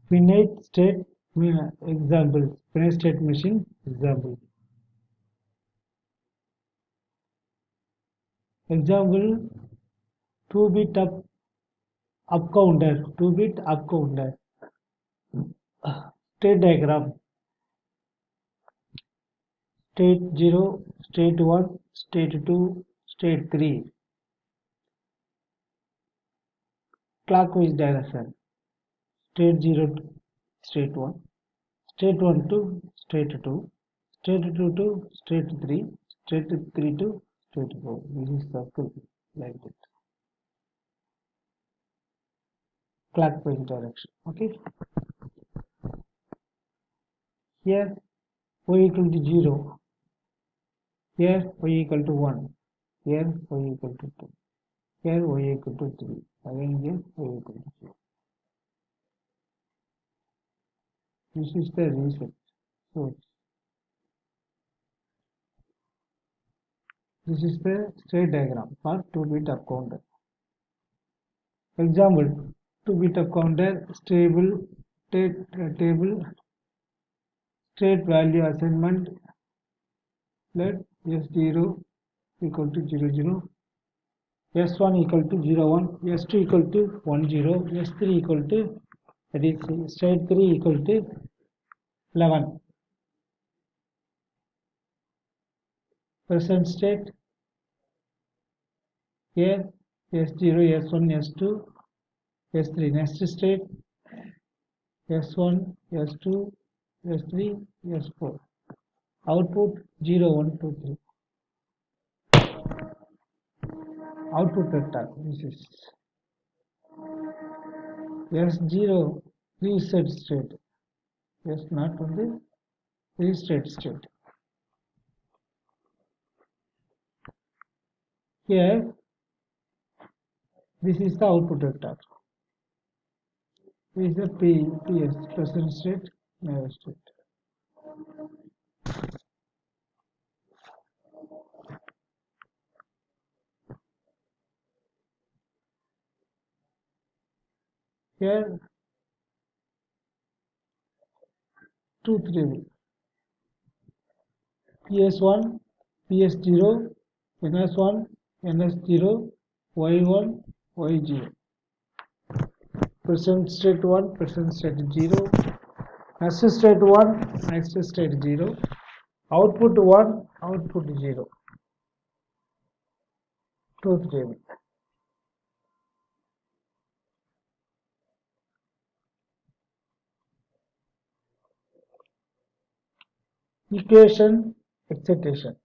Finite state example. Finite state machine example. Example 2-bit up counter. 2-bit up counter. State diagram. State 0, state 1, state 2, state 3. Clockwise direction. State 0 to state 1. State 1 to state 2. State 2 to state 3. State 3 to state 4. This is circle like that. Clockwise direction. Okay. Here y equal to 0. Here y equal to 1. Here y equal to 2. Here y equal to 3. Again here y equal to 0. This is the reset. So this is the state diagram for 2-bit up counter. Example 2-bit up counter stable table state value assignment. Let S0 equal to 0, S1 equal to 0, 1, S2 equal to 1, 0, S3 equal to, that is state 3 equal to 11. Present state here S0, S1, S2, S3. Next state S1, S2, S3, S4. Output 0, 1, 2, 3. Output vector. This is S0 reset state. S0 on the reset state. Here this is the output vector. This is the PS present state, never state. Here truth table. PS1, PS0, NS1, NS0, Y1, Y0. Present state 1, present state 0. Next state 1, next state 0. Output 1, output 0. Truth table. Equation excitation.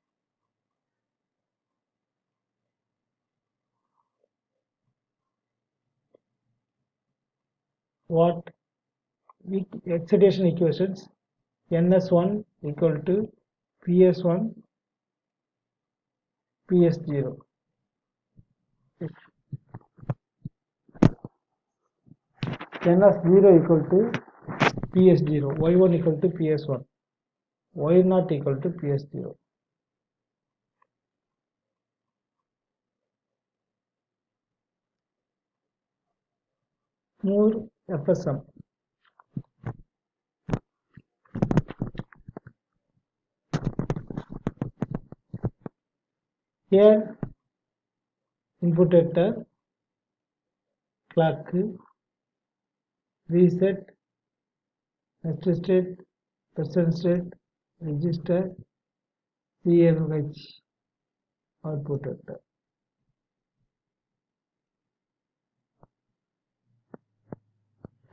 What excitation equations? NS1 equal to PS1, PS0. NS0 equal to PS0, Y1 equal to PS1, Y0 equal to PS0. Moore FSM. Here input vector, clock, reset, next state, present state, register, CLH, output vector.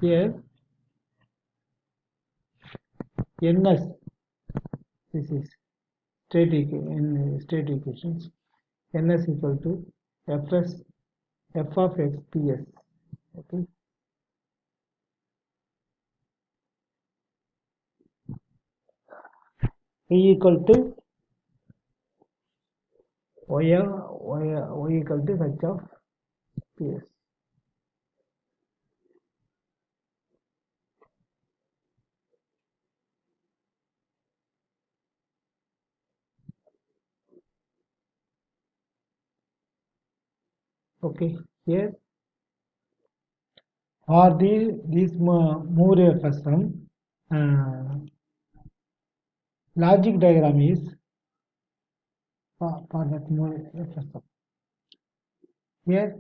Here NS, this is state equations. NS equal to Fs f of x ps. Okay. E equal to y equal to h of ps. Okay, here For this Moore FSM, logic diagram is for that Moore FSM. Here,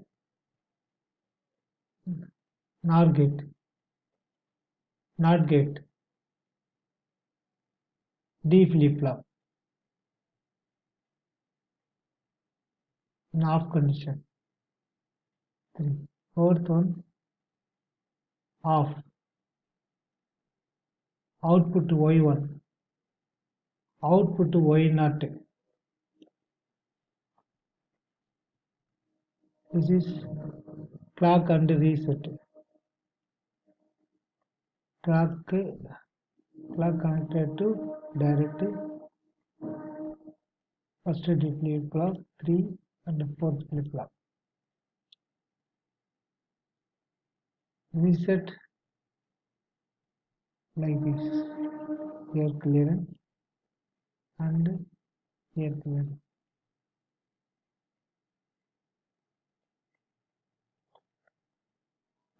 NOR gate, NOT gate, D flip flop, in off condition. 3. Fourth one, off. Output Y1, output Y0. This is clock and reset. Clock connected to direct first flip flop, 3 and 4th flip flop. Reset like this. Here clearance and here clearance.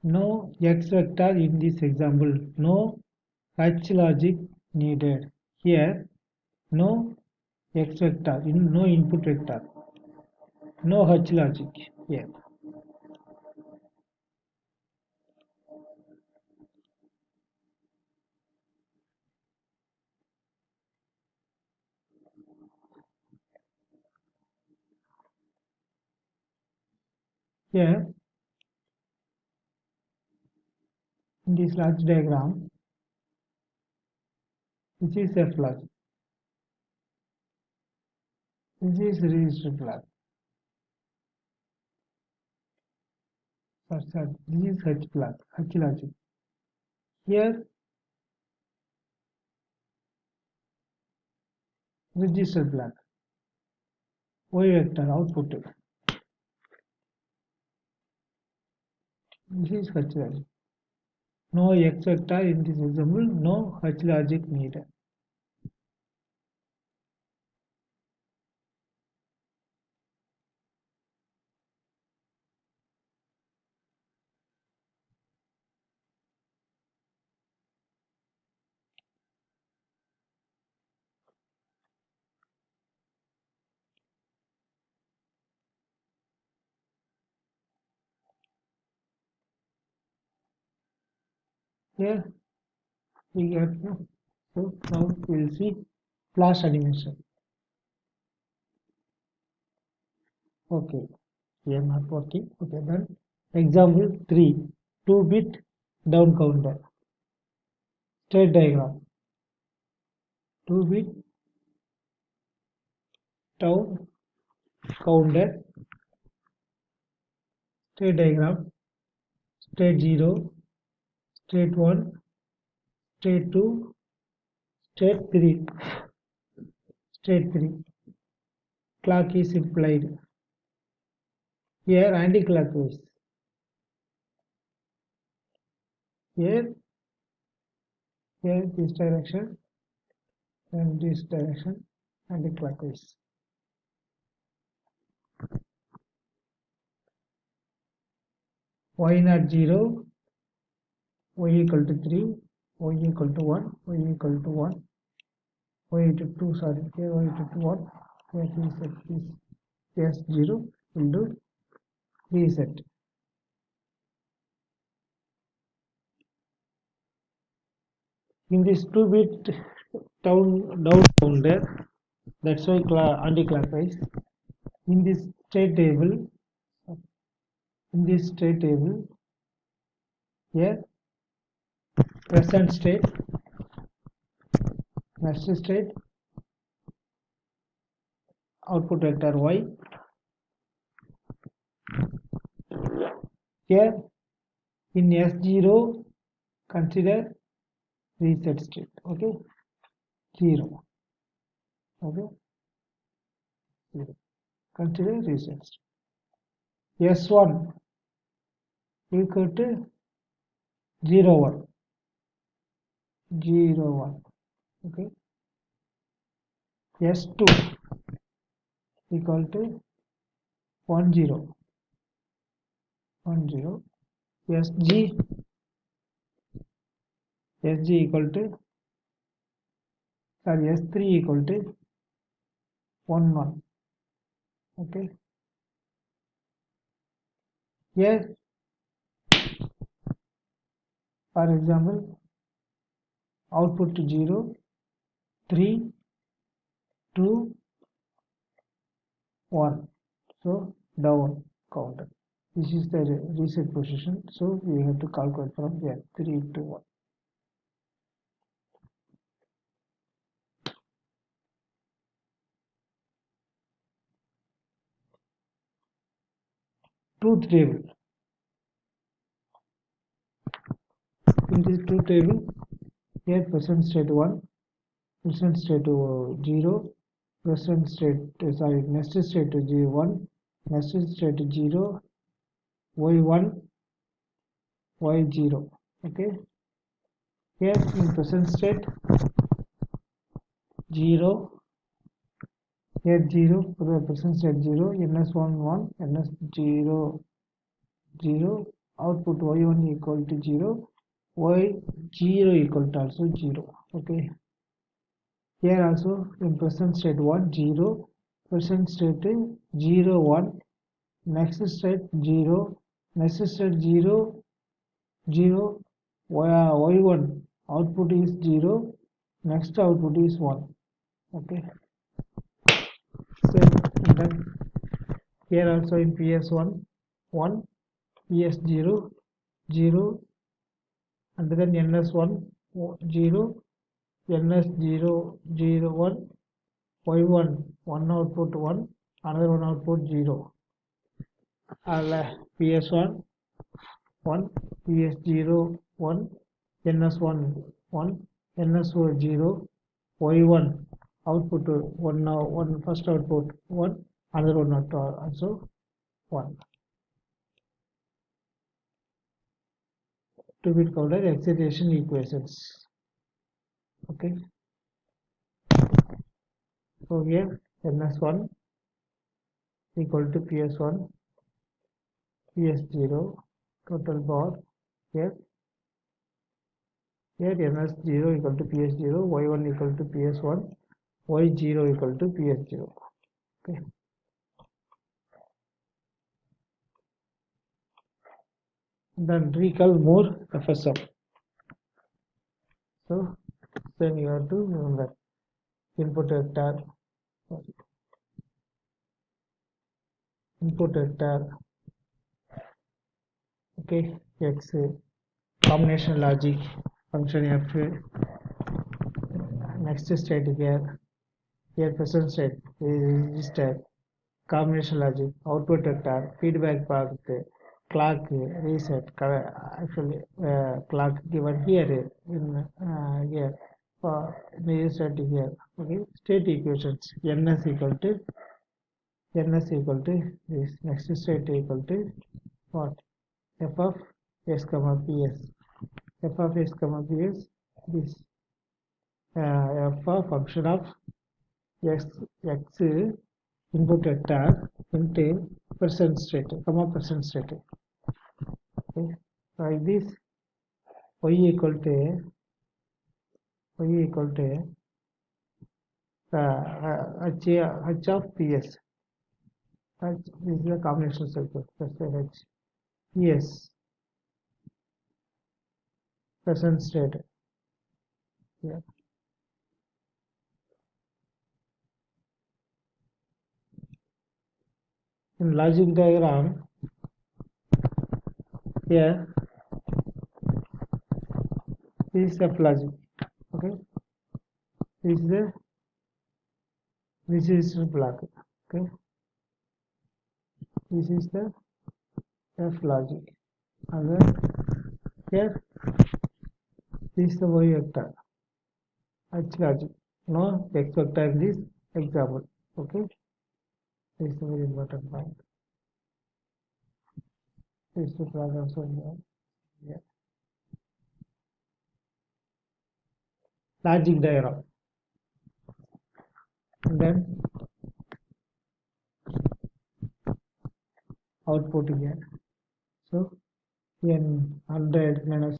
No X vector in this example. No H logic needed. Here no X vector, no input vector. No H logic here. Here in this logic diagram, this is F logic. This is register flag. Sorry, this is H flag, H logic. Here register flag. Y vector output. This is H logic. No X vector in this example, no H logic needed. Here we get so now we will see flash animation. Okay, here not working. Okay, then example 3, 2-bit down counter. State diagram. 2-bit down counter. State diagram. State 0, state 1, state 2, state 3. State 3. Clock is implied. Here anti-clockwise. Here this direction and this direction anti-clockwise. Y0 0, y equal to 3, y equal to 1, y equal to 1, y equal to 2, sorry, here y equal to 1, here reset this S0 will do reset. In this 2-bit down counter, that's why anti-clockwise. In this state table, here present state, next state, output vector y. Here in S0 consider reset state. Okay, 0. Okay, 0. Consider reset state. S1 equal to 0 1. 0 1. Okay, S2 equal to 1 0. 1 0. SG Sg equal to, sorry, S3 equal to 1 1. Okay, here for example output to 0 3 2 1, so down counter. This is the reset position, so we have to calculate from here 3 to 1. Truth table. In this truth table, here present state 1, present state 0, present state, sorry, nested state 1, nested state 0, y1, y0. Okay, here in present state 0, here 0, present state 0, ns1 1, ns0 0, output y1 equal to 0, y0 equal to also 0. Okay, here also in present state 1 0, present state 0 1, next state 0, next state 0 0, y1 output is 0, next output is 1. Okay, same. Then here also in ps1 1, ps0 0, and then ns1 0, ns0 0 1, y1 one output 1, another one output 0. ps1 1, ps0 1, ns1 1, ns0 y1 output 1, now one first output 1, another one also 1. To be called as excitation equations. Okay, so here ns1 equal to ps1 ps0 total bar. Here ns0 equal to ps0, y1 equal to ps1, y0 equal to ps0. Okay, then recall more FSM. So then you have to remember input vector, okay, x combination logic function f, next state here present state register combination logic, output vector, feedback path, clock reset. Actually clock given here in here for reset here. Okay, state equations ns equal to this, next state equal to what, f of s comma ps, f of s comma ps, this f of function of x input vector into present state comma present state. Okay, like this y equal to h of ps. This is the combination circuit. That's the h ps present state. Yeah. In logic diagram, here this is f logic. Okay, this is the resistor block. Okay, this is the f logic, and then here this is the y vector, h logic. No x vector in this example. Okay, this is a very important point. This is the problem. So yeah. Logic diagram, and then output here. So n 100 minus